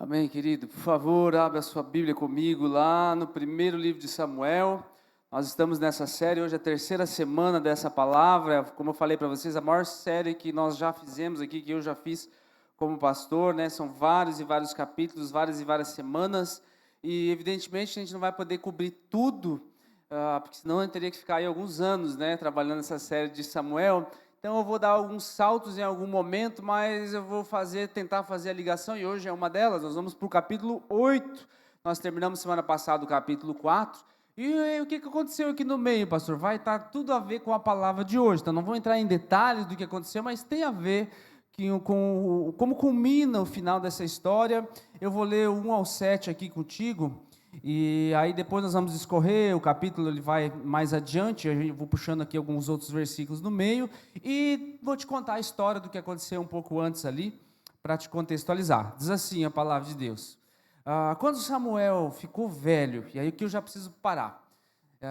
Amém, querido. Por favor, abra a sua Bíblia comigo lá no primeiro livro de Samuel. Nós estamos nessa série, hoje é a terceira semana dessa palavra. Como eu falei para vocês, a maior série que nós já fizemos aqui, que eu já fiz como pastor, né? São vários e vários capítulos, várias e várias semanas. E evidentemente a gente não vai poder cobrir tudo, porque senão a gente teria que ficar aí alguns anos, né, trabalhando nessa série de Samuel. Então eu vou dar alguns saltos em algum momento, mas eu vou tentar fazer a ligação, e hoje é uma delas. Nós vamos para o capítulo 8, nós terminamos semana passada o capítulo 4, e o que aconteceu aqui no meio, pastor? Vai estar tudo a ver com a palavra de hoje, então não vou entrar em detalhes do que aconteceu, mas tem a ver com como culmina o final dessa história. Eu vou ler o 1 ao 7 aqui contigo, e aí depois nós vamos discorrer, o capítulo ele vai mais adiante, eu vou puxando aqui alguns outros versículos no meio, e vou te contar a história do que aconteceu um pouco antes ali, para te contextualizar. Diz assim a palavra de Deus: quando Samuel ficou velho, e aí que eu já preciso parar,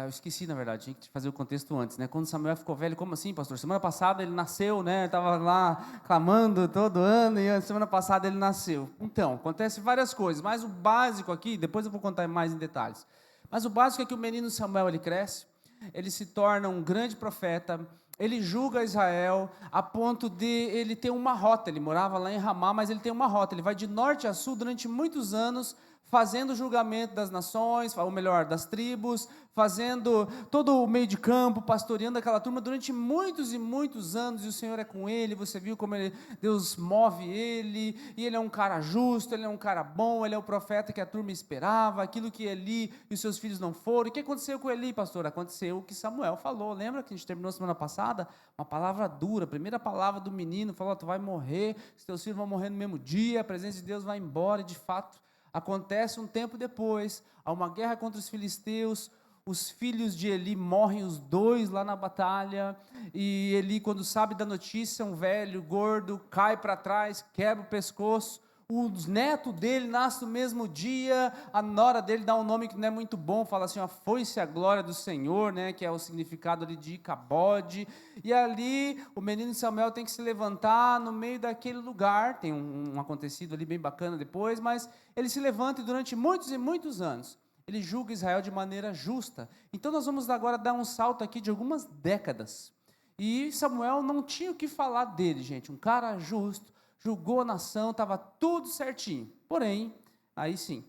eu esqueci, na verdade, tinha que fazer o contexto antes, né? Quando Samuel ficou velho, como assim, pastor? Semana passada ele nasceu, né? Estava lá clamando todo ano, e semana passada ele nasceu. Então, acontece várias coisas, mas o básico aqui, depois eu vou contar mais em detalhes, mas o básico é que o menino Samuel, ele cresce, ele se torna um grande profeta, ele julga Israel, a ponto de ele ter uma rota. Ele morava lá em Ramá, mas ele tem uma rota, ele vai de norte a sul durante muitos anos, fazendo o julgamento das nações, ou melhor, das tribos, fazendo todo o meio de campo, pastoreando aquela turma durante muitos e muitos anos, e o Senhor é com ele. Você viu como Deus move ele, e ele é um cara justo, ele é um cara bom, ele é o profeta que a turma esperava, aquilo que Eli e os seus filhos não foram. O que aconteceu com Eli, pastor? Aconteceu o que Samuel falou. Lembra que a gente terminou semana passada? Uma palavra dura, a primeira palavra do menino, falou: tu vai morrer, os teus filhos vão morrer no mesmo dia, a presença de Deus vai embora, e de fato acontece. Um tempo depois, há uma guerra contra os filisteus, os filhos de Eli morrem os dois lá na batalha, e Eli, quando sabe da notícia, um velho, gordo, cai para trás, quebra o pescoço. Os netos dele nascem no mesmo dia, a nora dele dá um nome que não é muito bom, fala assim: foi-se a glória do Senhor, né, que é o significado ali de Icabode, e ali o menino Samuel tem que se levantar no meio daquele lugar. Tem um acontecido ali bem bacana depois, mas ele se levanta, e durante muitos e muitos anos, ele julga Israel de maneira justa. Então nós vamos agora dar um salto aqui de algumas décadas, e Samuel não tinha o que falar dele, gente, um cara justo, julgou a nação, estava tudo certinho. Porém, aí sim,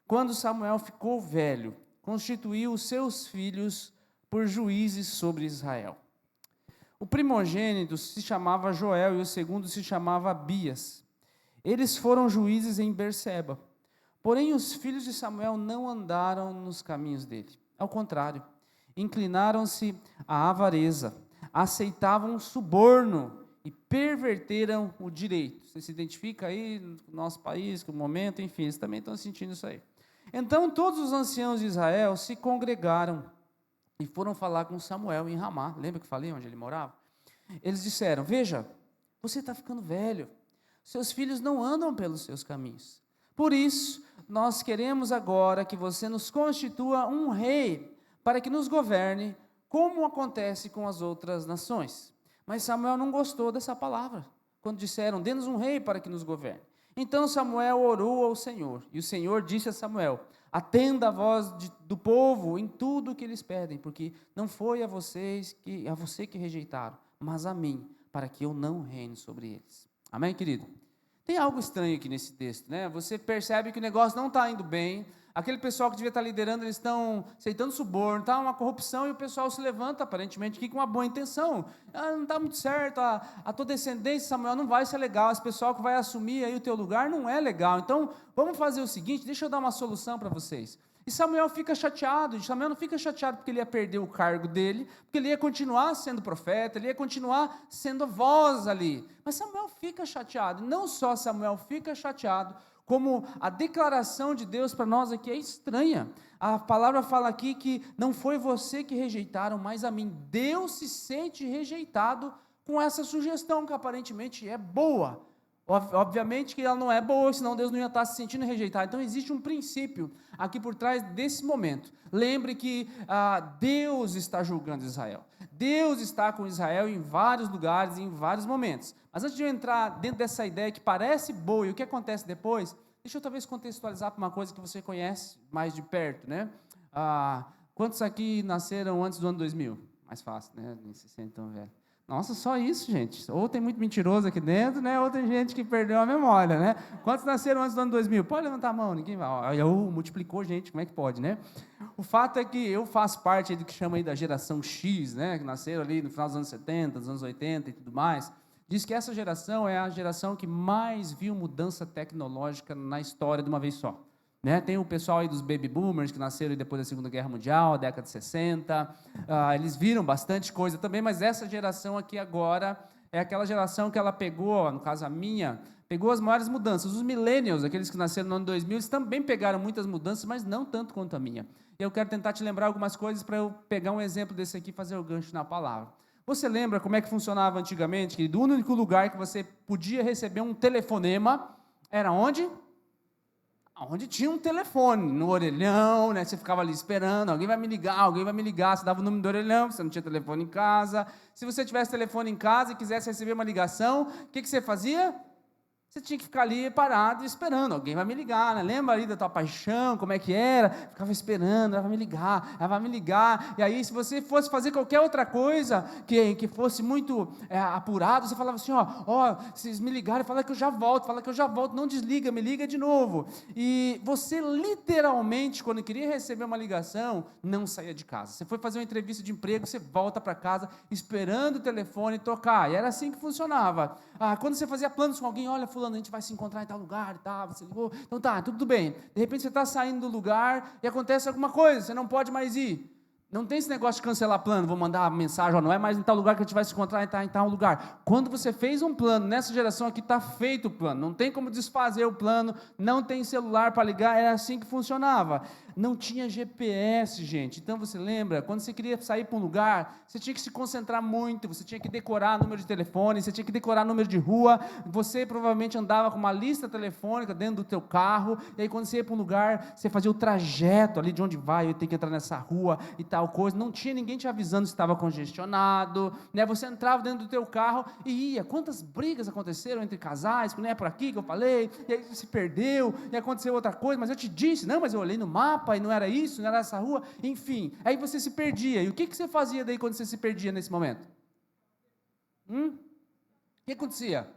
quando Samuel ficou velho, constituiu os seus filhos por juízes sobre Israel. O primogênito se chamava Joel, e o segundo se chamava Abias. Eles foram juízes em Berseba. Porém, os filhos de Samuel não andaram nos caminhos dele. Ao contrário, inclinaram-se à avareza, aceitavam suborno e perverteram o direito. Você se identifica aí no nosso país, com o momento, enfim, eles também estão sentindo isso aí. Então todos os anciãos de Israel se congregaram e foram falar com Samuel em Ramá. Lembra que eu falei onde ele morava? Eles disseram: veja, você está ficando velho, seus filhos não andam pelos seus caminhos. Por isso, nós queremos agora que você nos constitua um rei, para que nos governe, como acontece com as outras nações. Mas Samuel não gostou dessa palavra, quando disseram: dê-nos um rei para que nos governe. Então Samuel orou ao Senhor, e o Senhor disse a Samuel: atenda a voz do povo em tudo o que eles pedem, porque não foi a você que rejeitaram, mas a mim, para que eu não reine sobre eles. Amém, querido? Tem algo estranho aqui nesse texto, né? Você percebe que o negócio não está indo bem. Aquele pessoal que devia estar liderando, eles estão aceitando suborno, está uma corrupção, e o pessoal se levanta, aparentemente, aqui com uma boa intenção. Não está muito certo, a tua descendência, Samuel, não vai ser legal, esse pessoal que vai assumir aí o teu lugar não é legal. Então, vamos fazer o seguinte, deixa eu dar uma solução para vocês. E Samuel fica chateado. Samuel não fica chateado porque ele ia perder o cargo dele, porque ele ia continuar sendo profeta, ele ia continuar sendo voz ali. Mas Samuel fica chateado. Não só Samuel fica chateado, como a declaração de Deus para nós aqui é estranha. A palavra fala aqui que não foi você que rejeitaram, mas a mim. Deus se sente rejeitado com essa sugestão que aparentemente é boa. Obviamente que ela não é boa, senão Deus não ia estar se sentindo rejeitado. Então existe um princípio aqui por trás desse momento. Lembre que Deus está julgando Israel. Deus está com Israel em vários lugares, em vários momentos. Mas antes de eu entrar dentro dessa ideia que parece boa, e o que acontece depois, Deixa eu talvez contextualizar para uma coisa que você conhece mais de perto, né? Quantos aqui nasceram antes do ano 2000? Mais fácil, né? Nem se sente tão velho. Nossa, só isso, gente. Ou tem muito mentiroso aqui dentro, né? Ou tem gente que perdeu a memória, né? Quantos nasceram antes do ano 2000? Pode levantar a mão, ninguém vai. Multiplicou, gente, como é que pode, né? O fato é que eu faço parte do que chama aí da geração X, né? Que nasceram ali no final dos anos 70, dos anos 80 e tudo mais. Diz que essa geração é a geração que mais viu mudança tecnológica na história de uma vez só. Né? Tem o pessoal aí dos baby boomers que nasceram depois da Segunda Guerra Mundial, década de 60, eles viram bastante coisa também, mas essa geração aqui agora é aquela geração que ela pegou, no caso a minha, pegou as maiores mudanças. Os millennials, aqueles que nasceram no ano 2000, eles também pegaram muitas mudanças, mas não tanto quanto a minha. E eu quero tentar te lembrar algumas coisas para eu pegar um exemplo desse aqui e fazer o gancho na palavra. Você lembra como é que funcionava antigamente, querido? O único lugar que você podia receber um telefonema era onde? Onde tinha um telefone, no orelhão, né? Você ficava ali esperando, alguém vai me ligar, você dava o número do orelhão, você não tinha telefone em casa. Se você tivesse telefone em casa e quisesse receber uma ligação, o que você fazia? Você tinha que ficar ali parado esperando, alguém vai me ligar, né? Lembra ali da tua paixão, como é que era? Ficava esperando, ela vai me ligar, e aí se você fosse fazer qualquer outra coisa, que fosse muito apurado, você falava assim, vocês me ligaram, fala que eu já volto, não desliga, me liga de novo, e você literalmente, quando queria receber uma ligação, não saía de casa, você foi fazer uma entrevista de emprego, você volta para casa, esperando o telefone tocar, e era assim que funcionava. Quando você fazia planos com alguém, olha, fulano, a gente vai se encontrar em tal lugar e tal, você ligou, então tá, tudo bem. De repente você está saindo do lugar e acontece alguma coisa, você não pode mais ir. Não tem esse negócio de cancelar plano, vou mandar mensagem, não é mais em tal lugar que a gente vai se encontrar, em tal lugar. Quando você fez um plano, nessa geração aqui está feito o plano, não tem como desfazer o plano, não tem celular para ligar, era assim que funcionava. Não tinha GPS, gente. Então você lembra, quando você queria sair para um lugar, você tinha que se concentrar muito, você tinha que decorar número de telefone, você tinha que decorar número de rua, você provavelmente andava com uma lista telefônica dentro do teu carro, e aí quando você ia para um lugar, você fazia o trajeto ali de onde vai, eu tenho que entrar nessa rua e tal coisa, não tinha ninguém te avisando se estava congestionado, né? Você entrava dentro do teu carro e ia. Quantas brigas aconteceram entre casais, não é por aqui que eu falei, e aí você se perdeu, e aconteceu outra coisa, mas eu te disse, não, mas eu olhei no mapa, e não era isso, não era essa rua, enfim, aí você se perdia, e o que você fazia daí quando você se perdia nesse momento? O que acontecia?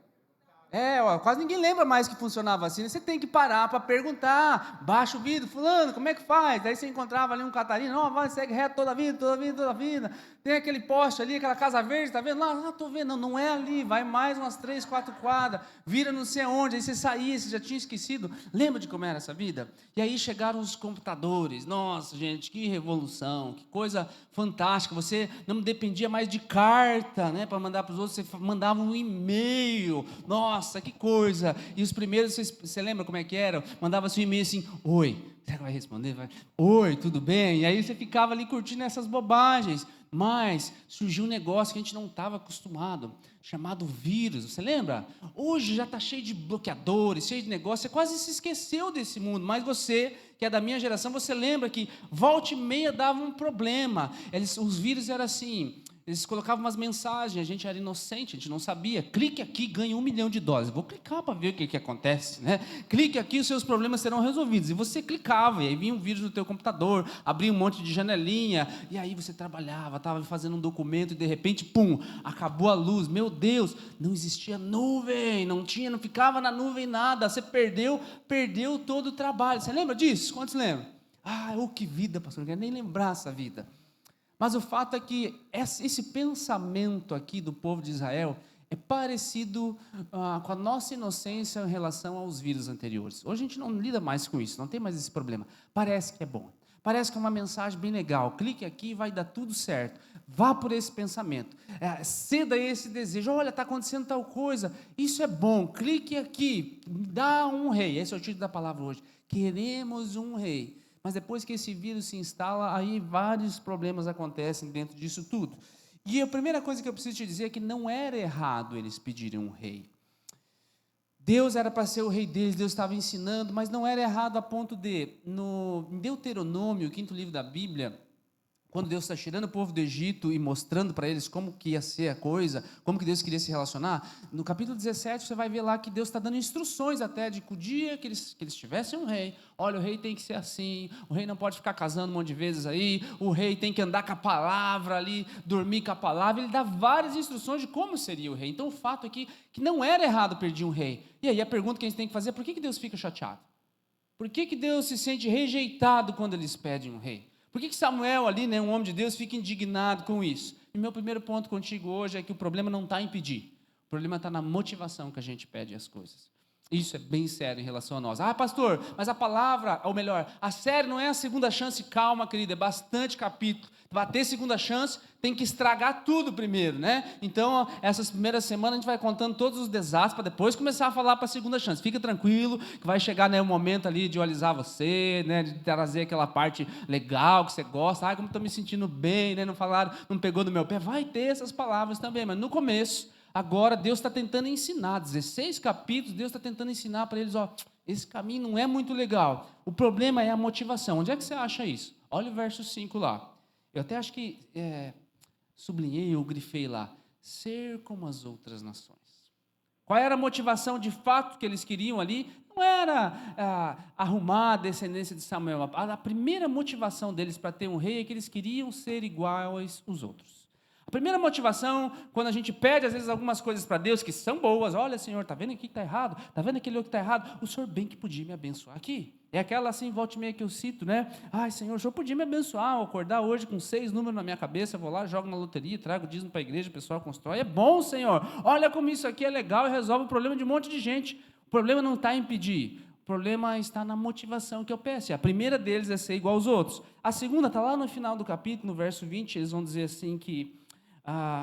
Quase ninguém lembra mais que funcionava assim, né? Você tem que parar para perguntar, baixa o vidro, fulano, como é que faz? Daí você encontrava ali um Catarina, vai, segue reto toda a vida, tem aquele poste ali, aquela casa verde, tá vendo? Lá, estou vendo, não é ali, vai mais umas 3, 4 quadras, vira não sei aonde, aí você saía, você já tinha esquecido, lembra de como era essa vida? E aí chegaram os computadores, nossa gente, que revolução, que coisa fantástica, você não dependia mais de carta, né, para mandar para os outros, você mandava um e-mail, nossa, que coisa, e os primeiros, você lembra como é que era? Mandava-se um e-mail assim, oi, será que vai responder? Oi, tudo bem? E aí você ficava ali curtindo essas bobagens, mas surgiu um negócio que a gente não estava acostumado, chamado vírus, você lembra? Hoje já está cheio de bloqueadores, cheio de negócio, você quase se esqueceu desse mundo, mas você, que é da minha geração, você lembra que volta e meia dava um problema, os vírus eram assim, eles colocavam umas mensagens, a gente era inocente, a gente não sabia, clique aqui, ganhe 1 milhão de doses, vou clicar para ver o que acontece, né? Clique aqui, os seus problemas serão resolvidos, e você clicava, e aí vinha um vírus no teu computador, abria um monte de janelinha, e aí você trabalhava, estava fazendo um documento, e de repente, pum, acabou a luz, meu Deus, não existia nuvem, não ficava na nuvem nada, você perdeu todo o trabalho, você lembra disso? Quantos lembram? Que vida, pastor, não quero nem lembrar essa vida. Mas o fato é que esse pensamento aqui do povo de Israel é parecido com a nossa inocência em relação aos vírus anteriores. Hoje a gente não lida mais com isso, não tem mais esse problema. Parece que é bom, parece que é uma mensagem bem legal, clique aqui e vai dar tudo certo. Vá por esse pensamento, ceda esse desejo, olha, está acontecendo tal coisa, isso é bom, clique aqui, dá um rei, esse é o título da palavra hoje, queremos um rei. Mas depois que esse vírus se instala, aí vários problemas acontecem dentro disso tudo. E a primeira coisa que eu preciso te dizer é que não era errado eles pedirem um rei. Deus era para ser o rei deles, Deus estava ensinando, mas não era errado a ponto de, em Deuteronômio, o 5º livro da Bíblia, quando Deus está tirando o povo do Egito e mostrando para eles como que ia ser a coisa, como que Deus queria se relacionar, no capítulo 17 você vai ver lá que Deus está dando instruções até de que o dia que eles tivessem um rei, olha, o rei tem que ser assim, o rei não pode ficar casando um monte de vezes aí, o rei tem que andar com a palavra ali, dormir com a palavra, ele dá várias instruções de como seria o rei. Então o fato é que não era errado pedir um rei. E aí a pergunta que a gente tem que fazer é: por que Deus fica chateado? Por que Deus se sente rejeitado quando eles pedem um rei? Por que Samuel ali, né, um homem de Deus, fica indignado com isso? E meu primeiro ponto contigo hoje é que o problema não está em pedir. O problema está na motivação que a gente pede as coisas. Isso é bem sério em relação a nós. Ah, pastor, mas a palavra, ou melhor, a série não é a segunda chance. Calma, querida, é bastante capítulo. Vai ter segunda chance, tem que estragar tudo primeiro, né? Então, essas primeiras semanas a gente vai contando todos os desastres para depois começar a falar para a segunda chance. Fica tranquilo, que vai chegar, né, o momento ali de alisar você, né, de trazer aquela parte legal que você gosta. Ai, como estou me sentindo bem, né? Não pegou no meu pé. Vai ter essas palavras também, mas no começo, agora Deus está tentando ensinar. 16 capítulos, Deus está tentando ensinar para eles, ó, esse caminho não é muito legal. O problema é a motivação. Onde é que você acha isso? Olha o verso 5 lá. Eu até acho que sublinhei ou grifei lá: ser como as outras nações. Qual era a motivação de fato que eles queriam ali? Não era arrumar a descendência de Samuel. A primeira motivação deles para ter um rei é que eles queriam ser iguais aos outros. A primeira motivação, quando a gente pede às vezes algumas coisas para Deus que são boas: olha, Senhor, está vendo aqui que está errado? Está vendo aquele outro que está errado? O Senhor bem que podia me abençoar aqui. É aquela assim, volta e meia que eu cito, né? Ai, Senhor, o Senhor podia me abençoar, eu acordar hoje com 6 números na minha cabeça, eu vou lá, jogo na loteria, trago o dízimo para a igreja, o pessoal constrói. É bom, Senhor. Olha como isso aqui é legal e resolve o problema de um monte de gente. O problema não está em pedir. O problema está na motivação que eu peço. A primeira deles é ser igual aos outros. A segunda está lá no final do capítulo, no verso 20, eles vão dizer assim que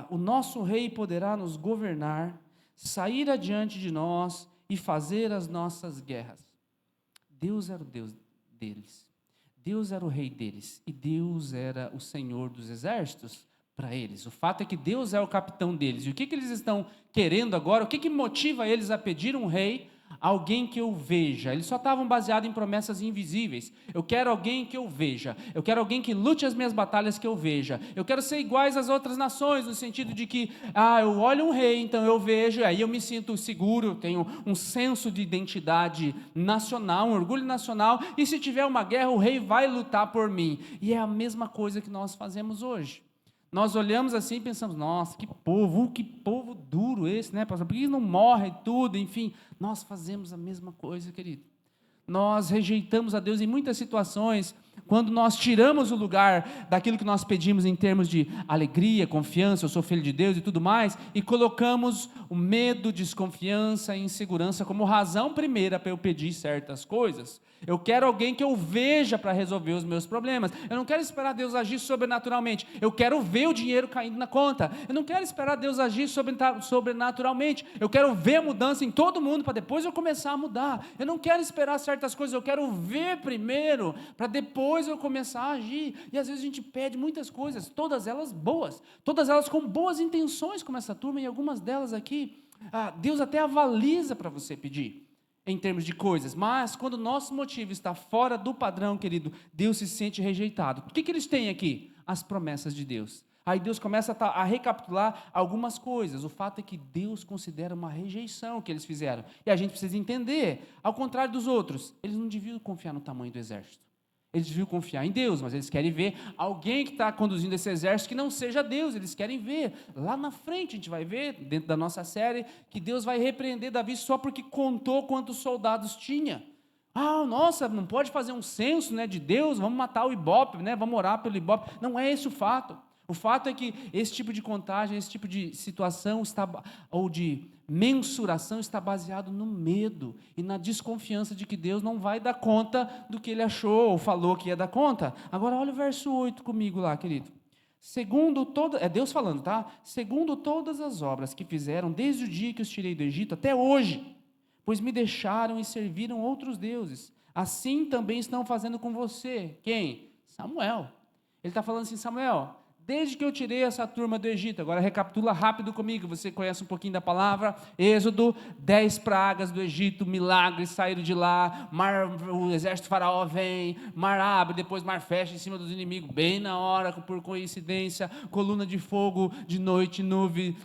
o nosso rei poderá nos governar, sair adiante de nós e fazer as nossas guerras. Deus era o Deus deles, Deus era o rei deles, e Deus era o Senhor dos exércitos para eles. O fato é que Deus é o capitão deles. E o que eles estão querendo agora? O que motiva eles a pedir um rei? Alguém que eu veja. Eles só estavam baseados em promessas invisíveis. Eu quero alguém que eu veja. Eu quero alguém que lute as minhas batalhas que eu veja. Eu quero ser iguais às outras nações, no sentido de que, eu olho um rei, então eu vejo, aí eu me sinto seguro, tenho um senso de identidade nacional, um orgulho nacional, e se tiver uma guerra, o rei vai lutar por mim. E é a mesma coisa que nós fazemos hoje. Nós olhamos assim e pensamos: nossa, que povo duro esse, né, pastor? Por que não morre tudo? Enfim, nós fazemos a mesma coisa, querido. Nós rejeitamos a Deus em muitas situações, quando nós tiramos o lugar daquilo que nós pedimos em termos de alegria, confiança, eu sou filho de Deus e tudo mais, e colocamos o medo, desconfiança e insegurança como razão primeira para eu pedir certas coisas. Eu quero alguém que eu veja para resolver os meus problemas. Eu não quero esperar Deus agir sobrenaturalmente. Eu quero ver o dinheiro caindo na conta. Eu não quero esperar Deus agir sobrenaturalmente. Eu quero ver a mudança em todo mundo para depois eu começar a mudar. Eu não quero esperar certas coisas. Eu quero ver primeiro para depois eu começar a agir. E às vezes a gente pede muitas coisas, todas elas boas, todas elas com boas intenções, como essa turma, e algumas delas aqui, Deus até avaliza para você pedir em termos de coisas, mas quando o nosso motivo está fora do padrão, querido, Deus se sente rejeitado. O que eles têm aqui? As promessas de Deus. Aí Deus começa a recapitular algumas coisas. O fato é que Deus considera uma rejeição que eles fizeram. E a gente precisa entender, ao contrário dos outros, eles não deviam confiar no tamanho do exército. Eles deviam confiar em Deus, mas eles querem ver alguém que está conduzindo esse exército que não seja Deus. Eles querem ver. Lá na frente a gente vai ver, dentro da nossa série, que Deus vai repreender Davi só porque contou quantos soldados tinha. Nossa, não pode fazer um censo, né, de Deus, vamos matar o Ibope, né, vamos orar pelo Ibope. Não é esse o fato. O fato é que esse tipo de contagem, esse tipo de situação ou de mensuração está baseado no medo e na desconfiança de que Deus não vai dar conta do que ele achou ou falou que ia dar conta. Agora olha o verso 8 comigo lá, querido. É Deus falando, tá? Segundo todas as obras que fizeram desde o dia que os tirei do Egito até hoje, pois me deixaram e serviram outros deuses. Assim também estão fazendo com você. Quem? Samuel. Ele está falando assim: Samuel, desde que eu tirei essa turma do Egito. Agora recapitula rápido comigo, você conhece um pouquinho da palavra, Êxodo, 10 pragas do Egito, milagres, saíram de lá, o exército faraó vem, mar abre, depois mar fecha em cima dos inimigos, bem na hora, por coincidência, coluna de fogo de noite, nuvem,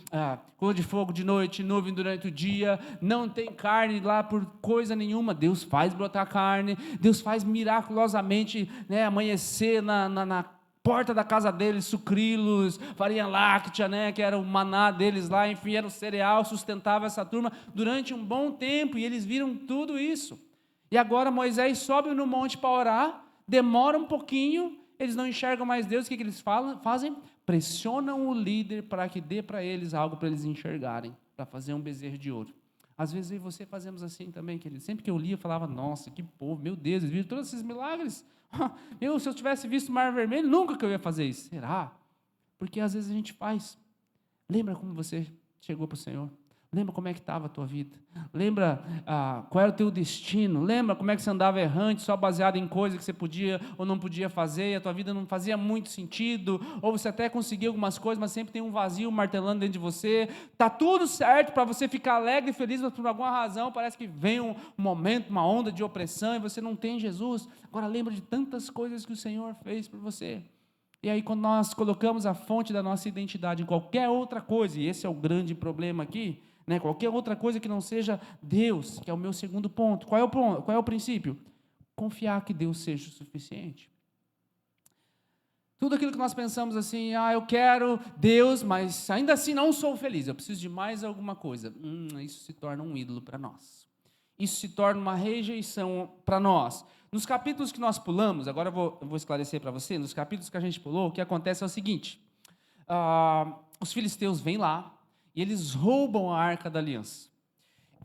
coluna de fogo de noite, nuvem durante o dia, não tem carne lá por coisa nenhuma, Deus faz brotar carne, Deus faz miraculosamente, né, amanhecer na porta da casa deles, sucrilos, farinha láctea, né, que era o maná deles lá, enfim, era o cereal, sustentava essa turma durante um bom tempo, e eles viram tudo isso. E agora Moisés sobe no monte para orar, demora um pouquinho, eles não enxergam mais Deus, o que eles fazem? Pressionam o líder para que dê para eles algo para eles enxergarem, para fazer um bezerro de ouro. Às vezes eu e você fazemos assim também, querido. Sempre que eu lia, eu falava, nossa, que povo, meu Deus, eles viram todos esses milagres. Se eu tivesse visto o Mar Vermelho, nunca que eu ia fazer isso. Será? Porque às vezes a gente faz. Lembra como você chegou para o Senhor? Lembra como é que estava a tua vida? Lembra qual era o teu destino? Lembra como é que você andava errante, só baseado em coisas que você podia ou não podia fazer, e a tua vida não fazia muito sentido, ou você até conseguia algumas coisas, mas sempre tem um vazio martelando dentro de você. Está tudo certo para você ficar alegre e feliz, mas por alguma razão parece que vem um momento, uma onda de opressão, e você não tem Jesus. Agora lembra de tantas coisas que o Senhor fez por você. E aí quando nós colocamos a fonte da nossa identidade em qualquer outra coisa, e esse é o grande problema aqui, né? Qualquer outra coisa que não seja Deus, que é o meu segundo ponto. Qual é o princípio? Confiar que Deus seja o suficiente. Tudo aquilo que nós pensamos assim, eu quero Deus, mas ainda assim não sou feliz, eu preciso de mais alguma coisa. Isso se torna um ídolo para nós. Isso se torna uma rejeição para nós. Nos capítulos que nós pulamos, agora eu vou esclarecer para você, nos capítulos que a gente pulou, o que acontece é o seguinte, os filisteus vêm lá, e eles roubam a Arca da Aliança.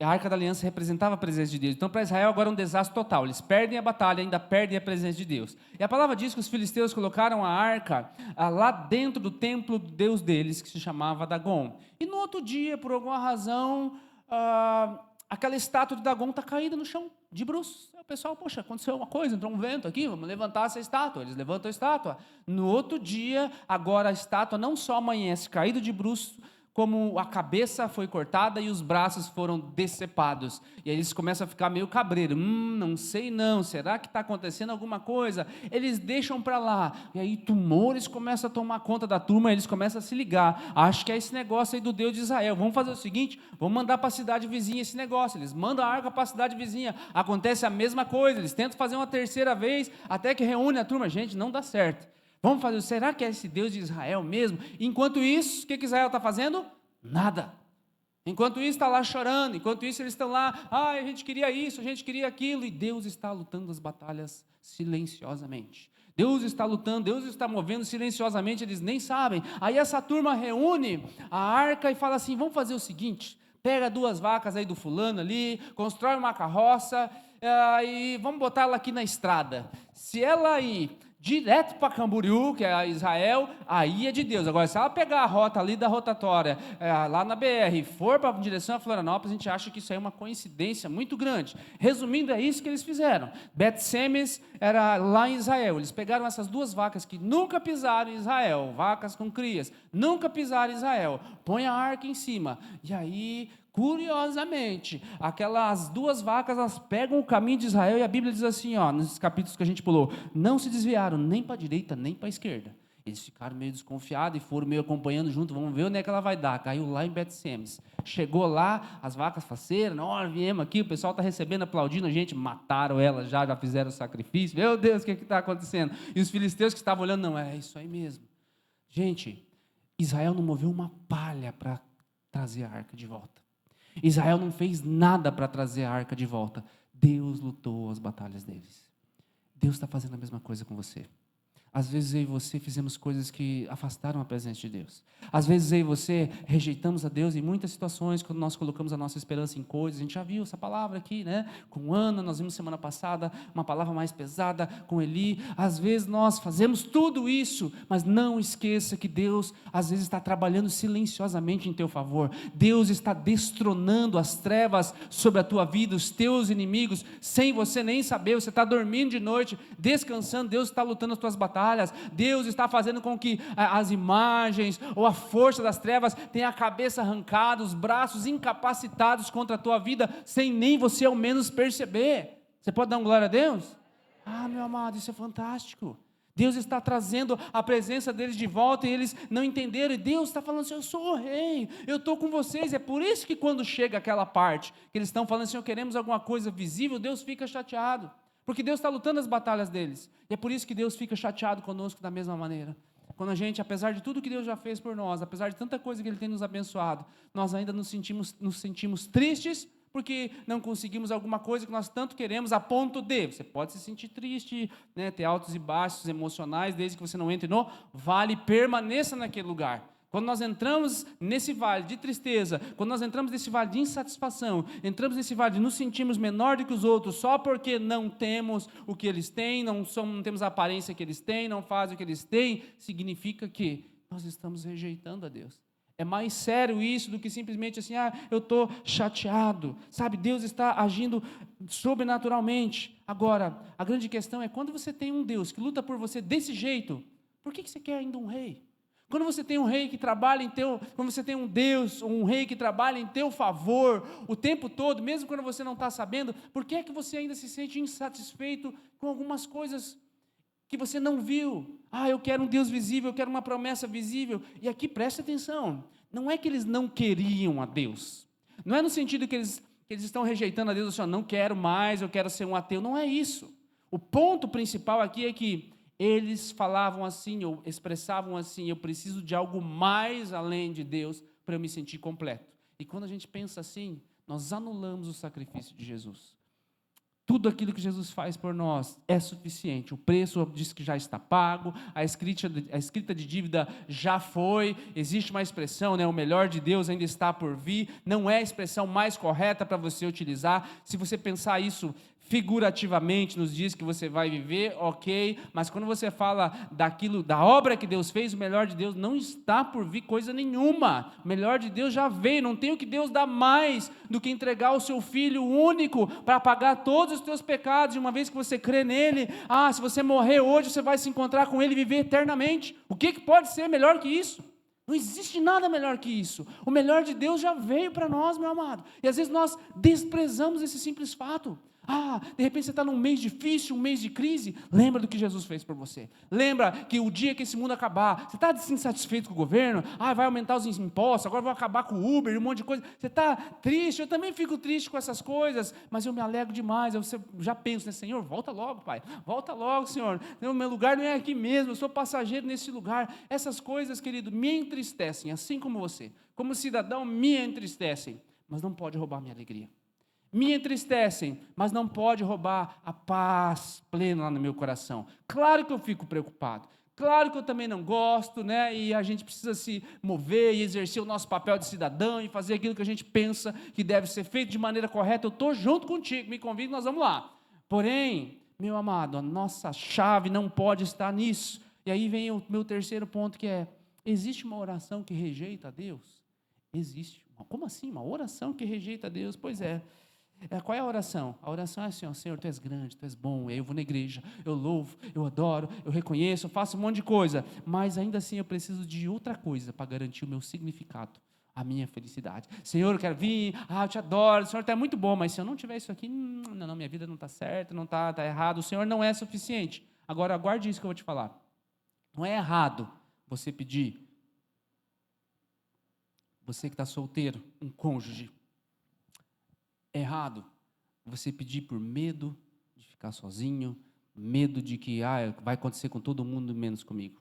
A Arca da Aliança representava a presença de Deus. Então, para Israel, agora é um desastre total. Eles perdem a batalha, ainda perdem a presença de Deus. E a palavra diz que os filisteus colocaram a arca lá dentro do templo do Deus deles, que se chamava Dagon. E no outro dia, por alguma razão, aquela estátua de Dagon está caída no chão, de bruços. O pessoal, poxa, aconteceu uma coisa, entrou um vento aqui, vamos levantar essa estátua. Eles levantam a estátua. No outro dia, agora a estátua não só amanhece caída de bruços, como a cabeça foi cortada e os braços foram decepados. E aí eles começam a ficar meio cabreiro. Não sei não, será que está acontecendo alguma coisa? Eles deixam para lá. E aí tumores começam a tomar conta da turma, eles começam a se ligar. Acho que é esse negócio aí do Deus de Israel. Vamos fazer o seguinte, vamos mandar para a cidade vizinha esse negócio. Eles mandam a arca para a cidade vizinha. Acontece a mesma coisa, eles tentam fazer uma terceira vez, até que reúne a turma. Gente, não dá certo. Vamos fazer, será que é esse Deus de Israel mesmo? Enquanto isso, o que Israel está fazendo? Nada. Enquanto isso está lá chorando, enquanto isso eles estão lá, a gente queria isso, a gente queria aquilo, e Deus está lutando as batalhas silenciosamente. Deus está lutando, Deus está movendo silenciosamente, eles nem sabem. Aí essa turma reúne a arca e fala assim, vamos fazer o seguinte, pega 2 vacas aí do fulano ali, constrói uma carroça, e vamos botar ela aqui na estrada. Se ela ir direto para Camboriú, que é Israel, aí é de Deus. Agora, se ela pegar a rota ali da rotatória, lá na BR, e for para a direção a Florianópolis, a gente acha que isso aí é uma coincidência muito grande. Resumindo, é isso que eles fizeram. Bet-Semes era lá em Israel. Eles pegaram essas 2 vacas que nunca pisaram em Israel, vacas com crias, nunca pisaram em Israel, põe a arca em cima, e aí, curiosamente, aquelas 2 vacas, elas pegam o caminho de Israel, e a Bíblia diz assim, nos capítulos que a gente pulou, não se desviaram nem para a direita, nem para a esquerda. Eles ficaram meio desconfiados e foram meio acompanhando junto, vamos ver onde é que ela vai dar. Caiu lá em Bet-Semes. Chegou lá, as vacas faceiras, viemos aqui, o pessoal está recebendo, aplaudindo a gente, mataram elas já fizeram o sacrifício, meu Deus, o que está acontecendo? E os filisteus que estavam olhando, não, é isso aí mesmo. Gente, Israel não moveu uma palha para trazer a arca de volta. Israel não fez nada para trazer a arca de volta. Deus lutou as batalhas deles. Deus está fazendo a mesma coisa com você. Às vezes eu e você fizemos coisas que afastaram a presença de Deus. Às vezes eu e você rejeitamos a Deus em muitas situações, quando nós colocamos a nossa esperança em coisas. A gente já viu essa palavra aqui, né? Com Ana, nós vimos semana passada uma palavra mais pesada com Eli. Às vezes nós fazemos tudo isso, mas não esqueça que Deus às vezes está trabalhando silenciosamente em teu favor. Deus está destronando as trevas sobre a tua vida, os teus inimigos, sem você nem saber. Você está dormindo de noite, descansando, Deus está lutando as tuas batalhas. batalhas. Deus está fazendo com que as imagens ou a força das trevas tenha a cabeça arrancada, os braços incapacitados contra a tua vida, sem nem você ao menos perceber. Você pode dar um glória a Deus? Meu amado, isso é fantástico. Deus está trazendo a presença deles de volta e eles não entenderam. E Deus está falando assim, eu sou o rei, eu estou com vocês. É por isso que quando chega aquela parte, que eles estão falando assim, queremos alguma coisa visível, Deus fica chateado. Porque Deus está lutando as batalhas deles. E é por isso que Deus fica chateado conosco da mesma maneira. Quando a gente, apesar de tudo que Deus já fez por nós, apesar de tanta coisa que Ele tem nos abençoado, nós ainda nos sentimos tristes, porque não conseguimos alguma coisa que nós tanto queremos, a ponto de, você pode se sentir triste, né, ter altos e baixos emocionais, desde que você não entre no vale, permaneça naquele lugar. Quando nós entramos nesse vale de tristeza, quando nós entramos nesse vale de insatisfação, entramos nesse vale de nos sentirmos menor do que os outros, só porque não temos o que eles têm, não temos a aparência que eles têm, não fazem o que eles têm, significa que nós estamos rejeitando a Deus. É mais sério isso do que simplesmente assim, eu estou chateado, sabe, Deus está agindo sobrenaturalmente. Agora, a grande questão é, quando você tem um Deus que luta por você desse jeito, por que você quer ainda um rei? Quando você tem um rei que trabalha quando você tem um Deus, um rei que trabalha em teu favor, o tempo todo, mesmo quando você não está sabendo, por que é que você ainda se sente insatisfeito com algumas coisas que você não viu? Eu quero um Deus visível, eu quero uma promessa visível. E aqui preste atenção, não é que eles não queriam a Deus, não é no sentido que eles estão rejeitando a Deus, assim, não quero mais, eu quero ser um ateu, não é isso. O ponto principal aqui é que eles falavam assim, ou expressavam assim, eu preciso de algo mais além de Deus, para eu me sentir completo. E quando a gente pensa assim, nós anulamos o sacrifício de Jesus. Tudo aquilo que Jesus faz por nós é suficiente. O preço diz que já está pago, a escrita de dívida já foi, existe uma expressão, né, o melhor de Deus ainda está por vir, não é a expressão mais correta para você utilizar. Se você pensar isso figurativamente nos dias que você vai viver, ok, mas quando você fala da obra que Deus fez, o melhor de Deus não está por vir coisa nenhuma. O melhor de Deus já veio, não tem o que Deus dá mais do que entregar o seu Filho único para pagar todos os teus pecados, e uma vez que você crê nele, se você morrer hoje, você vai se encontrar com ele e viver eternamente. O que pode ser melhor que isso? Não existe nada melhor que isso. O melhor de Deus já veio para nós, meu amado. E às vezes nós desprezamos esse simples fato. De repente você está num mês difícil, um mês de crise, lembra do que Jesus fez por você. Lembra que o dia que esse mundo acabar, você está insatisfeito com o governo, vai aumentar os impostos, agora vou acabar com o Uber, um monte de coisa, você está triste, eu também fico triste com essas coisas, mas eu me alegro demais, eu já penso, né, Senhor, volta logo, Pai, volta logo, Senhor, o meu lugar não é aqui mesmo, eu sou passageiro nesse lugar. Essas coisas, querido, me entristecem, assim como você, como cidadão, me entristecem, mas não pode roubar minha alegria. Me entristecem, mas não pode roubar a paz plena lá no meu coração. Claro que eu fico preocupado, claro que eu também não gosto, né? E a gente precisa se mover e exercer o nosso papel de cidadão e fazer aquilo que a gente pensa que deve ser feito de maneira correta. Eu estou junto contigo, me convida, nós vamos lá. Porém, meu amado, a nossa chave não pode estar nisso. E aí vem o meu terceiro ponto, que é, existe uma oração que rejeita a Deus? Existe. Como assim? Uma oração que rejeita a Deus? Pois é. Qual é a oração? A oração é assim, Senhor, Tu és grande, Tu és bom, eu vou na igreja, eu louvo, eu adoro, eu reconheço, eu faço um monte de coisa, mas ainda assim eu preciso de outra coisa para garantir o meu significado, a minha felicidade. Senhor, eu quero vir, eu te adoro, o Senhor é muito bom, mas se eu não tiver isso aqui, não, minha vida não está certa, não está errado, o Senhor não é suficiente. Agora, aguarde isso que eu vou te falar. Não é errado você pedir, você que está solteiro, um cônjuge, é errado você pedir por medo de ficar sozinho, medo de que vai acontecer com todo mundo menos comigo.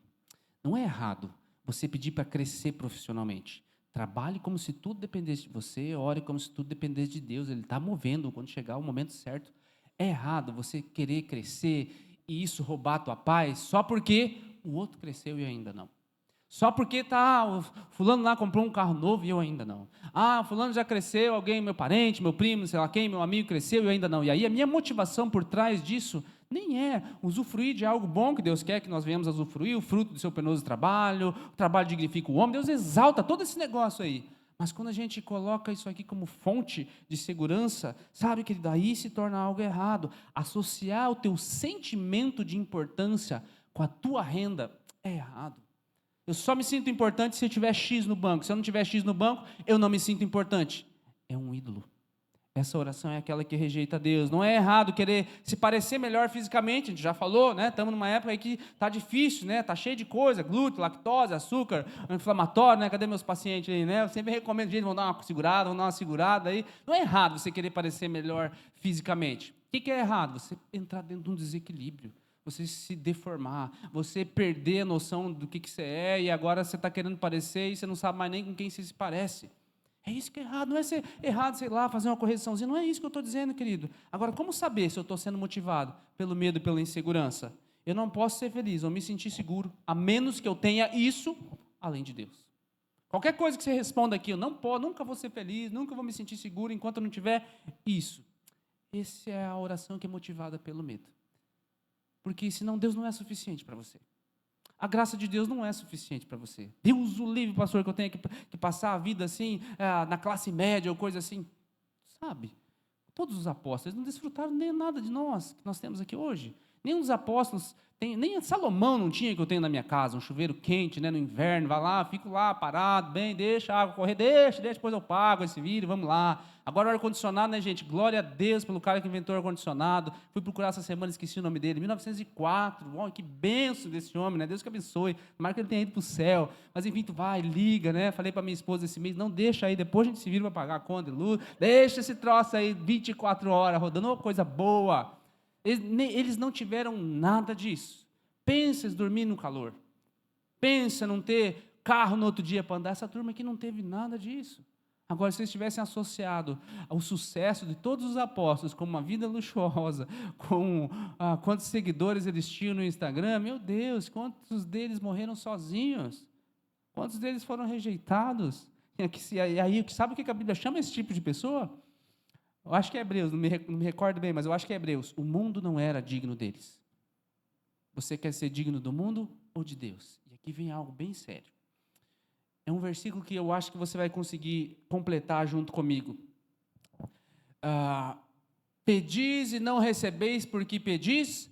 Não é errado você pedir para crescer profissionalmente. Trabalhe como se tudo dependesse de você, ore como se tudo dependesse de Deus, Ele está movendo quando chegar o momento certo. É errado você querer crescer e isso roubar a tua paz só porque o outro cresceu e eu ainda não. Só porque o fulano lá comprou um carro novo e eu ainda não. O fulano já cresceu, alguém, meu parente, meu primo, sei lá quem, meu amigo cresceu e eu ainda não. E aí a minha motivação por trás disso nem é usufruir de algo bom que Deus quer que nós venhamos a usufruir, o fruto do seu penoso trabalho, o trabalho dignifica o homem, Deus exalta todo esse negócio aí. Mas quando a gente coloca isso aqui como fonte de segurança, sabe que daí se torna algo errado. Associar o teu sentimento de importância com a tua renda, é errado. Eu só me sinto importante se eu tiver X no banco. Se eu não tiver X no banco, eu não me sinto importante. É um ídolo. Essa oração é aquela que rejeita Deus. Não é errado querer se parecer melhor fisicamente, a gente já falou, né? Estamos numa época aí que está difícil, né? Está cheio de coisa, glúten, lactose, açúcar, inflamatório, né? Cadê meus pacientes aí, né? Eu sempre recomendo, gente, vão dar uma segurada aí. Não é errado você querer parecer melhor fisicamente. O que é errado? Você entrar dentro de um desequilíbrio. Você se deformar, você perder a noção do que você é e agora você está querendo parecer e você não sabe mais nem com quem você se parece. É isso que é errado, não é ser errado, sei lá, fazer uma correçãozinha, não é isso que eu estou dizendo, querido. Agora, como saber se eu estou sendo motivado pelo medo e pela insegurança? Eu não posso ser feliz ou me sentir seguro, a menos que eu tenha isso além de Deus. Qualquer coisa que você responda aqui, eu não posso, nunca vou ser feliz, nunca vou me sentir seguro enquanto eu não tiver isso. Essa é a oração que é motivada pelo medo. Porque senão Deus não é suficiente para você. A graça de Deus não é suficiente para você. Deus o livre, pastor, que eu tenha que passar a vida assim, na classe média ou coisa assim. Sabe? Todos os apóstolos não desfrutaram nem nada de nós, que nós temos aqui hoje. Nenhum dos apóstolos, nem Salomão não tinha que eu tenho na minha casa, um chuveiro quente, né, no inverno, vai lá, fico lá parado, bem, deixa a água correr, deixa, depois eu pago esse vídeo, vamos lá. Agora o ar-condicionado, né, gente, glória a Deus pelo cara que inventou o ar-condicionado, fui procurar essa semana, esqueci o nome dele, 1904, oh, que benção desse homem, né, Deus que abençoe, tomara que ele tenha ido para o céu, mas enfim, tu vai, liga, né, falei para minha esposa esse mês, não deixa aí, depois a gente se vira para pagar a conta de luz, deixa esse troço aí 24 horas rodando, uma coisa boa. Eles não tiveram nada disso. Pensa em dormir no calor. Pensa em não ter carro no outro dia para andar. Essa turma aqui não teve nada disso. Agora, se eles tivessem associado ao sucesso de todos os apóstolos com uma vida luxuosa, com quantos seguidores eles tinham no Instagram, meu Deus, quantos deles morreram sozinhos? Quantos deles foram rejeitados? E aí, sabe o que a Bíblia chama esse tipo de pessoa? Eu acho que é Hebreus, não me recordo bem, mas eu acho que é Hebreus. O mundo não era digno deles. Você quer ser digno do mundo ou de Deus? E aqui vem algo bem sério. É um versículo que eu acho que você vai conseguir completar junto comigo. Pedis e não recebeis porque pedis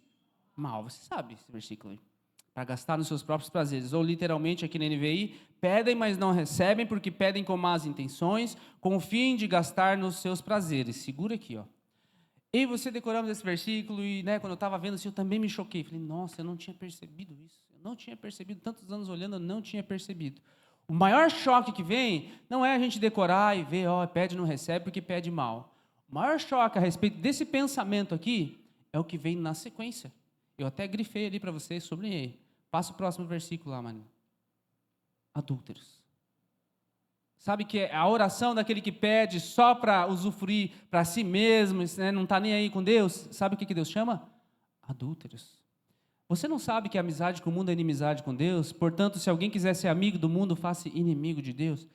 mal. Você sabe esse versículo aí. Para gastar nos seus próprios prazeres, ou literalmente aqui na NVI, pedem, mas não recebem, porque pedem com más intenções, com o fim de gastar nos seus prazeres. Segura aqui, ó. Eu e você decoramos esse versículo, e né, quando eu estava vendo assim, eu também me choquei. Falei, nossa, eu não tinha percebido isso. Eu não tinha percebido, tantos anos olhando, eu não tinha percebido. O maior choque que vem, não é a gente decorar e ver, ó, pede e não recebe, porque pede mal. O maior choque a respeito desse pensamento aqui, é o que vem na sequência. Eu até grifei ali para vocês, sublinhei. Passa o próximo versículo lá, mano. Adúlteros. Sabe que é a oração daquele que pede só para usufruir para si mesmo, né, não está nem aí com Deus. Sabe o que Deus chama? Adúlteros. Você não sabe que a amizade com o mundo é inimizade com Deus? Portanto, se alguém quiser ser amigo do mundo, faça inimigo de Deus.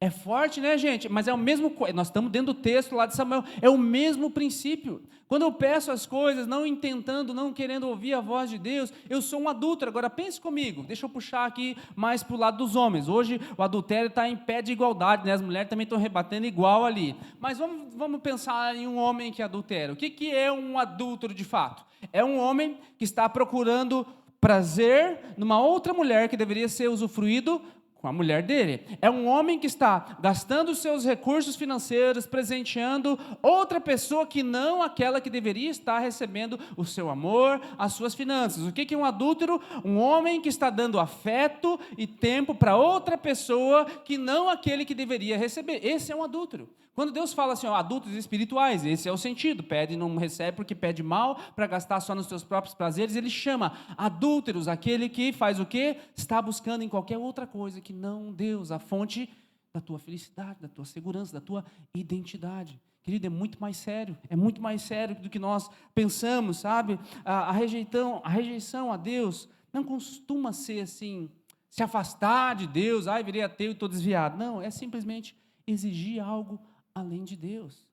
É forte, né, gente? Mas é o mesmo, nós estamos dentro do texto lá de Samuel, é o mesmo princípio. Quando eu peço as coisas, não intentando, não querendo ouvir a voz de Deus, eu sou um adúltero. Agora pense comigo, deixa eu puxar aqui mais para o lado dos homens. Hoje o adultério está em pé de igualdade, né? As mulheres também estão rebatendo igual ali. Mas vamos pensar em um homem que adultera. O que é um adúltero de fato? É um homem que está procurando prazer numa outra mulher que deveria ser usufruído com a mulher dele. É um homem que está gastando os seus recursos financeiros, presenteando outra pessoa que não aquela que deveria estar recebendo o seu amor, as suas finanças. O que é um adúltero? Um homem que está dando afeto e tempo para outra pessoa que não aquele que deveria receber. Esse é um adúltero. Quando Deus fala assim, ó, adúlteros espirituais, esse é o sentido, pede e não recebe porque pede mal para gastar só nos seus próprios prazeres, ele chama adúlteros, aquele que faz o quê? Está buscando em qualquer outra coisa que não Deus, a fonte da tua felicidade, da tua segurança, da tua identidade. Querido, é muito mais sério do que nós pensamos, sabe? A rejeição a Deus não costuma ser assim, se afastar de Deus, virei ateu e estou desviado. Não, é simplesmente exigir algo além de Deus.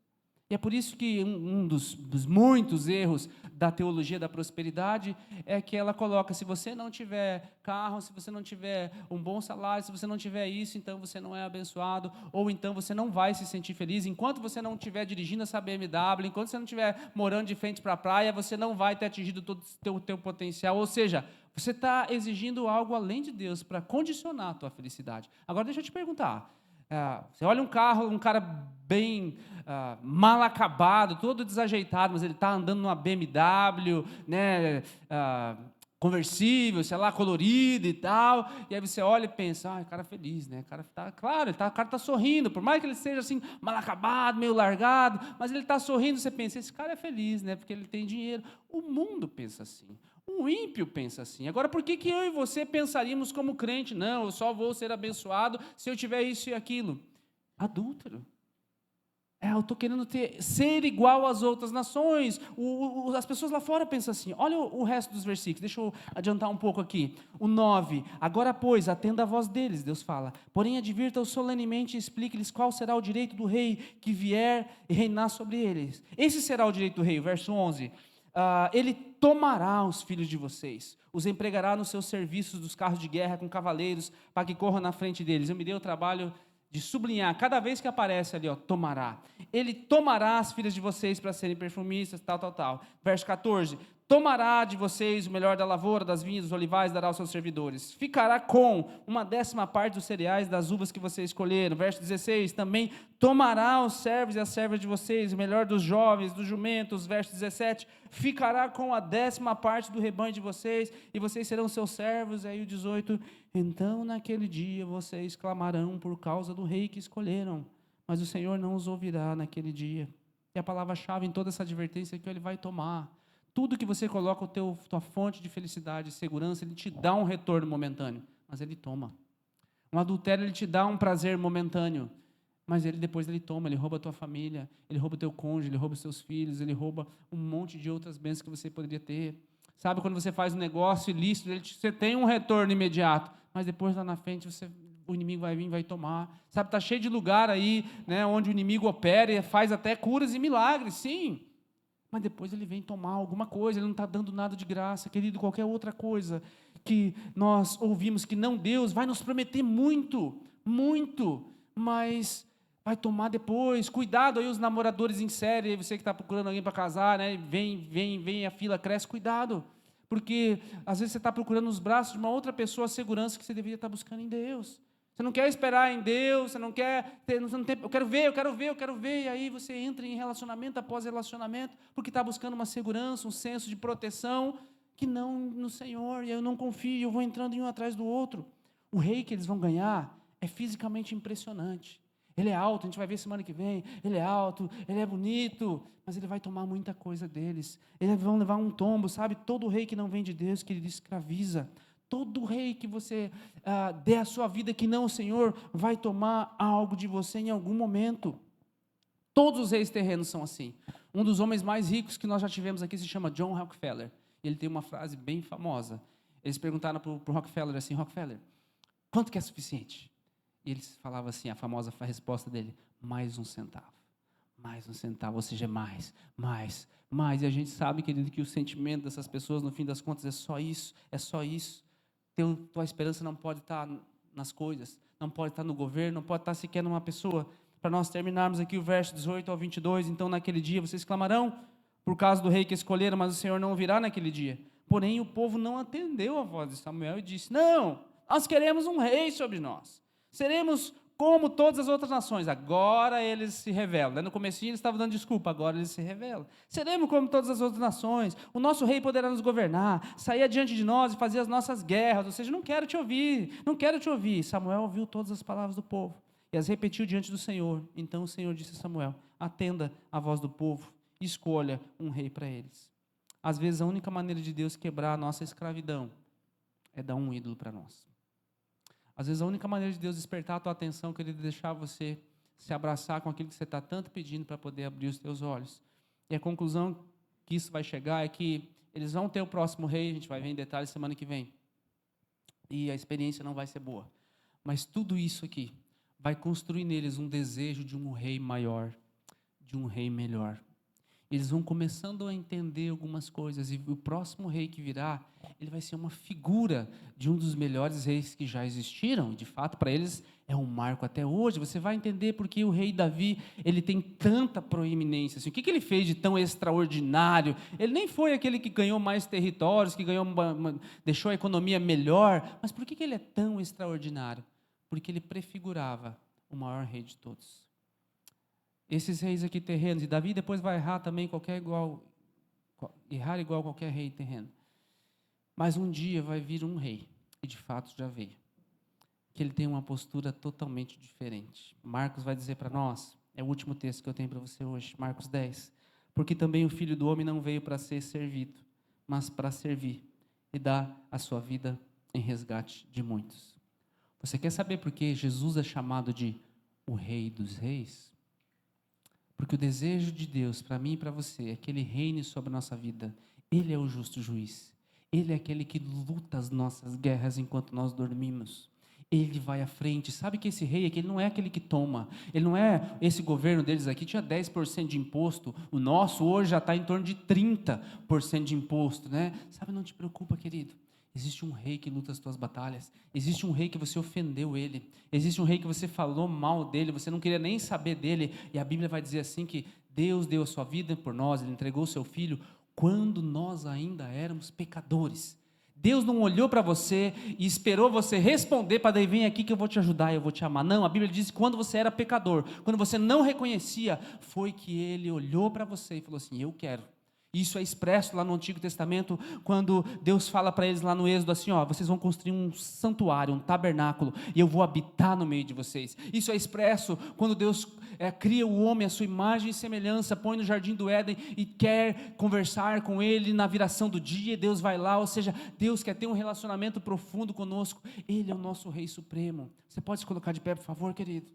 E é por isso que um dos muitos erros da teologia da prosperidade é que ela coloca, se você não tiver carro, se você não tiver um bom salário, se você não tiver isso, então você não é abençoado, ou então você não vai se sentir feliz. Enquanto você não estiver dirigindo essa BMW, enquanto você não estiver morando de frente para a praia, você não vai ter atingido todo o teu potencial. Ou seja, você está exigindo algo além de Deus para condicionar a tua felicidade. Agora deixa eu te perguntar, você olha um carro, um cara bem mal acabado, todo desajeitado, mas ele está andando numa BMW, né, conversível, sei lá, colorido e tal, e aí você olha e pensa, cara feliz, né, o cara está, claro, o cara está sorrindo, por mais que ele seja assim, mal acabado, meio largado, mas ele está sorrindo, você pensa, esse cara é feliz, né, porque ele tem dinheiro. O mundo pensa assim. O ímpio pensa assim. Agora, por que eu e você pensaríamos como crente? Não, eu só vou ser abençoado se eu tiver isso e aquilo. Adúltero. Eu estou querendo ser igual às outras nações. As pessoas lá fora pensam assim. Olha o resto dos versículos. Deixa eu adiantar um pouco aqui. O 9. Agora, pois, atenda a voz deles, Deus fala. Porém, advirta-os solenemente e explique-lhes qual será o direito do rei que vier e reinar sobre eles. Esse será o direito do rei. O verso 11. Ele tomará os filhos de vocês, os empregará nos seus serviços dos carros de guerra com cavaleiros, para que corram na frente deles. Eu me dei o trabalho de sublinhar, cada vez que aparece ali, tomará. Ele tomará as filhas de vocês para serem perfumistas, tal. Verso 14, tomará de vocês o melhor da lavoura, das vinhas, dos olivais, dará aos seus servidores. Ficará com 1/10 dos cereais, das uvas que vocês escolheram. Verso 16, também tomará os servos e as servas de vocês, o melhor dos jovens, dos jumentos. Verso 17, ficará com 1/10 do rebanho de vocês, e vocês serão seus servos. Aí o 18, então naquele dia vocês clamarão por causa do rei que escolheram, mas o Senhor não os ouvirá naquele dia. E a palavra-chave em toda essa advertência é que Ele vai tomar. Tudo que você coloca, tua fonte de felicidade e segurança, Ele te dá um retorno momentâneo, mas Ele toma. Um adultério, ele te dá um prazer momentâneo, mas depois ele toma, ele rouba a tua família, ele rouba o teu cônjuge, ele rouba os seus filhos, ele rouba um monte de outras bênçãos que você poderia ter. Sabe, quando você faz um negócio ilícito, você tem um retorno imediato, mas depois lá na frente o inimigo vai vir e vai tomar. Sabe, está cheio de lugar aí, né, onde o inimigo opera e faz até curas e milagres, sim. Mas depois ele vem tomar alguma coisa, ele não está dando nada de graça, querido. Qualquer outra coisa que nós ouvimos que não, Deus vai nos prometer muito, muito, mas vai tomar depois. Cuidado aí os namoradores em série, você que está procurando alguém para casar, né? Vem, a fila cresce, cuidado, porque às vezes você está procurando nos braços de uma outra pessoa a segurança que você deveria estar buscando em Deus. Você não quer esperar em Deus, você não quer ter, você não tem, eu quero ver, e aí você entra em relacionamento após relacionamento, porque está buscando uma segurança, um senso de proteção, que não no Senhor, e eu não confio, eu vou entrando em um atrás do outro. O rei que eles vão ganhar é fisicamente impressionante. Ele é alto, a gente vai ver semana que vem, ele é alto, ele é bonito, mas ele vai tomar muita coisa deles. Eles vão levar um tombo, sabe? Todo rei que não vem de Deus, que ele escraviza. Todo rei que você dê a sua vida que não o Senhor, vai tomar algo de você em algum momento. Todos os reis terrenos são assim. Um dos homens mais ricos que nós já tivemos aqui se chama John Rockefeller. Ele tem uma frase bem famosa. Eles perguntaram para o Rockefeller assim, Rockefeller, quanto que é suficiente? E ele falava assim, a famosa resposta dele, mais um centavo. Mais um centavo, ou seja, mais. E a gente sabe, querido, que o sentimento dessas pessoas, no fim das contas, é só isso. Tua esperança não pode estar nas coisas, não pode estar no governo, não pode estar sequer numa pessoa. Para nós terminarmos aqui o verso 18 ao 22, então naquele dia vocês clamarão por causa do rei que escolheram, mas o Senhor não virá naquele dia. Porém o povo não atendeu a voz de Samuel e disse, não, nós queremos um rei sobre nós. Seremos como todas as outras nações. Agora eles se revelam. No comecinho eles estavam dando desculpa, agora eles se revelam. Seremos como todas as outras nações. O nosso rei poderá nos governar, sair adiante de nós e fazer as nossas guerras. Ou seja, não quero te ouvir. Samuel ouviu todas as palavras do povo e as repetiu diante do Senhor. Então o Senhor disse a Samuel, atenda a voz do povo e escolha um rei para eles. Às vezes a única maneira de Deus quebrar a nossa escravidão é dar um ídolo para nós. Às vezes a única maneira de Deus despertar a tua atenção, querido, é deixar você se abraçar com aquilo que você está tanto pedindo para poder abrir os teus olhos. E a conclusão que isso vai chegar é que eles vão ter o próximo rei, a gente vai ver em detalhes semana que vem. E a experiência não vai ser boa. Mas tudo isso aqui vai construir neles um desejo de um rei maior, de um rei melhor. Eles vão começando a entender algumas coisas, e o próximo rei que virá, ele vai ser uma figura de um dos melhores reis que já existiram, e de fato para eles é um marco até hoje. Você vai entender porque o rei Davi, ele tem tanta proeminência, assim. O que ele fez de tão extraordinário? Ele nem foi aquele que ganhou mais territórios, que ganhou deixou a economia melhor, mas por que ele é tão extraordinário? Porque ele prefigurava o maior rei de todos. Esses reis aqui terrenos, e Davi depois vai errar também errar igual qualquer rei terreno. Mas um dia vai vir um rei, e de fato já veio, que ele tem uma postura totalmente diferente. Marcos vai dizer para nós, é o último texto que eu tenho para você hoje, Marcos 10, porque também o Filho do Homem não veio para ser servido, mas para servir e dar a sua vida em resgate de muitos. Você quer saber por que Jesus é chamado de o Rei dos Reis? Porque o desejo de Deus para mim e para você é que Ele reine sobre a nossa vida. Ele é o justo juiz. Ele é aquele que luta as nossas guerras enquanto nós dormimos. Ele vai à frente. Sabe que esse rei aqui, ele não é aquele que toma. Ele não é, esse governo deles aqui tinha 10% de imposto. O nosso hoje já está em torno de 30% de imposto, né? Sabe, não te preocupa, querido. Existe um rei que luta as tuas batalhas. Existe um rei que você ofendeu ele. Existe um rei que você falou mal dele, você não queria nem saber dele. E a Bíblia vai dizer assim que Deus deu a sua vida por nós, Ele entregou o seu Filho quando nós ainda éramos pecadores. Deus não olhou para você e esperou você responder para daí vem aqui que eu vou te ajudar, eu vou te amar. Não, a Bíblia diz que quando você era pecador, quando você não reconhecia, foi que Ele olhou para você e falou assim, eu quero. Isso é expresso lá no Antigo Testamento, quando Deus fala para eles lá no Êxodo assim, ó, vocês vão construir um santuário, um tabernáculo, e eu vou habitar no meio de vocês. Isso é expresso quando Deus cria o homem à sua imagem e semelhança, põe no jardim do Éden e quer conversar com ele na viração do dia, Deus vai lá, ou seja, Deus quer ter um relacionamento profundo conosco. Ele é o nosso Rei Supremo. Você pode se colocar de pé, por favor, querido?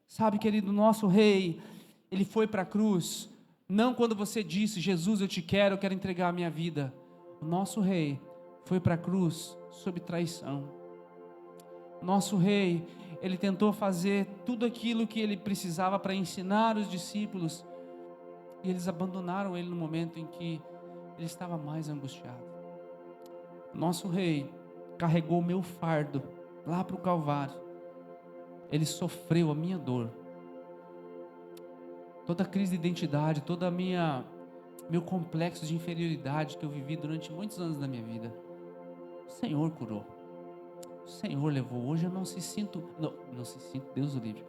Sabe, querido, o nosso Rei, Ele foi para a cruz, não quando você disse, Jesus, eu quero entregar a minha vida. O nosso rei foi para a cruz sob traição. O nosso rei, ele tentou fazer tudo aquilo que ele precisava para ensinar os discípulos. E eles abandonaram ele no momento em que ele estava mais angustiado. O nosso rei carregou o meu fardo lá para o Calvário. Ele sofreu a minha dor. Toda a crise de identidade, todo meu complexo de inferioridade que eu vivi durante muitos anos da minha vida, o Senhor curou, o Senhor levou. Hoje eu não se sinto, Deus o livre,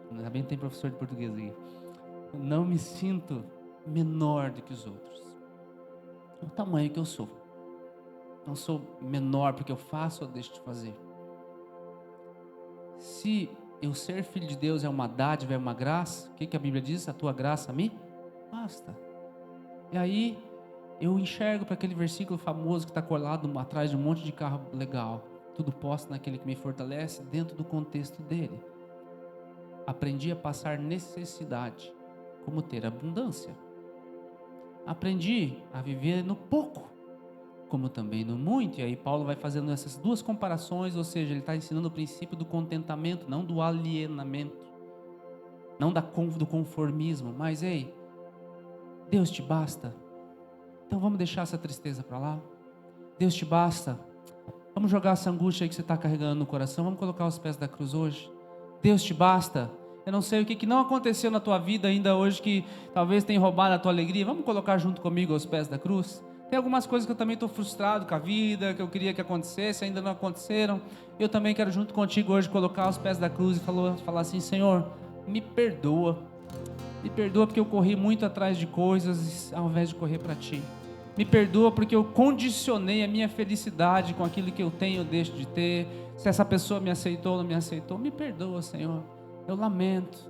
também tem professor de português aqui, eu não me sinto menor do que os outros, é o tamanho que eu sou, não sou menor porque eu faço ou deixo de fazer. Se eu ser filho de Deus é uma dádiva, é uma graça, o que a Bíblia diz? A tua graça me basta. E aí eu enxergo para aquele versículo famoso que está colado atrás de um monte de carro legal. Tudo posso naquele que me fortalece, dentro do contexto dele. Aprendi a passar necessidade como ter abundância. Aprendi a viver no pouco como também no muito. E aí Paulo vai fazendo essas duas comparações, ou seja, ele está ensinando o princípio do contentamento, não do alienamento, não do conformismo, mas ei, Deus te basta, então vamos deixar essa tristeza para lá, Deus te basta, vamos jogar essa angústia aí que você está carregando no coração, vamos colocar os pés da cruz hoje. Deus te basta, eu não sei o que não aconteceu na tua vida ainda hoje, que talvez tenha roubado a tua alegria, vamos colocar junto comigo aos pés da cruz. Tem algumas coisas que eu também estou frustrado com a vida, que eu queria que acontecesse, ainda não aconteceram. Eu também quero junto contigo hoje colocar os pés da cruz e falar assim, Senhor, me perdoa porque eu corri muito atrás de coisas ao invés de correr para Ti. Me perdoa porque eu condicionei a minha felicidade com aquilo que eu tenho ou deixo de ter. Se essa pessoa me aceitou ou não me aceitou, me perdoa, Senhor. Eu lamento.